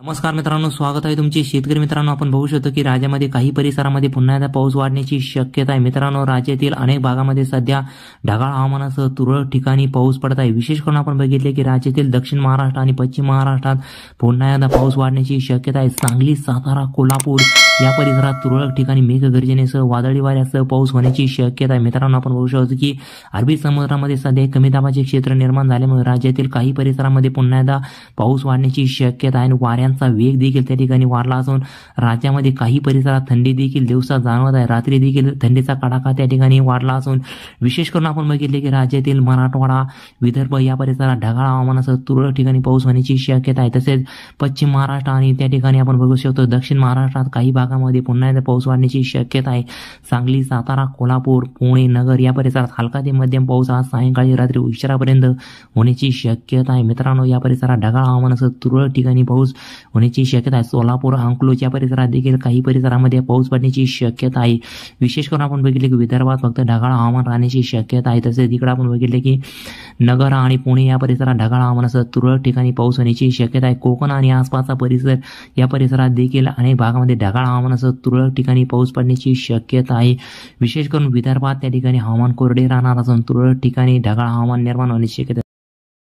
नमस्कार मित्रांनो, स्वागत आहे तुमचे शेतकरी मित्रांनो. आपण बघू शकतो की राज्यामध्ये काही परिसरामध्ये पुन्हा एकदा पाऊस वाढण्याची शक्यता आहे. मित्रांनो, राज्यातील अनेक भागामध्ये सध्या ढगाळ हवामानासह तुरळक ठिकाणी पाऊस पडत आहे. विशेष करून आपण बघितले की राज्यातील दक्षिण महाराष्ट्र आणि पश्चिम महाराष्ट्रात पुन्हा एकदा पाऊस वाढण्याची शक्यता आहे. सांगली, सातारा, कोल्हापूर या परिसरात तुरळक ठिकाणी मेघगर्जनेसह वादळी वाऱ्यासह पाऊस होण्याची शक्यता आहे. मित्रांनो, आपण बघू शकतो की अरबी समुद्रामध्ये सध्या कमी दाबाचे क्षेत्र निर्माण झाल्यामुळे राज्यातील काही परिसरामध्ये पुन्हा एकदा पाऊस वाढण्याची शक्यता आहे. वाऱ्यांचा वेग देखील त्या ठिकाणी वाढला असून राज्यामध्ये काही परिसरात थंडी देखील दिवसा जाणवत आहे. रात्री देखील थंडीचा कडाका त्या ठिकाणी वाढला असून विशेष करून आपण बघितले की राज्यातील मराठवाडा, विदर्भ या परिसरात ढगाळ हवामानासह तुरळक ठिकाणी पाऊस होण्याची शक्यता आहे. तसेच पश्चिम महाराष्ट्र आणि त्या ठिकाणी आपण बघू शकतो दक्षिण महाराष्ट्रात काही भागामध्ये पुन्हा एकदा पाऊस वाढण्याची शक्यता आहे. सांगली, सातारा, कोल्हापूर, पुणे, नगर या परिसरात हलका ते मध्यम पाऊस आज सायंकाळी रात्री उशिरापर्यंत होण्याची शक्यता आहे. मित्रांनो, या परिसरात ढगाळ हवामानासह तुरळक ठिकाणी पाऊस होण्याची शक्यता आहे. सोलापूर, अंकलोज या परिसरात देखील काही परिसरामध्ये पाऊस पडण्याची शक्यता आहे. विशेष करून आपण बघितले की विदर्भात फक्त ढगाळ हवामान राहण्याची शक्यता आहे. तसेच इकडे आपण बघितले की नगर आणि पुणे या परिसरात ढगाळ हवामानासह तुरळक ठिकाणी पाऊस होण्याची शक्यता आहे. कोकण आणि आसपासचा परिसर या परिसरात देखील अनेक भागामध्ये ढगाळ हवामानासह तुरळक ठिकाणी पाऊस पडण्याची शक्यता आहे. विशेष करून विदर्भात त्या ठिकाणी हवामान कोरडे राहणार असून तुरळक ठिकाणी ढगाळ हवामान निर्माण होण्याची शक्यता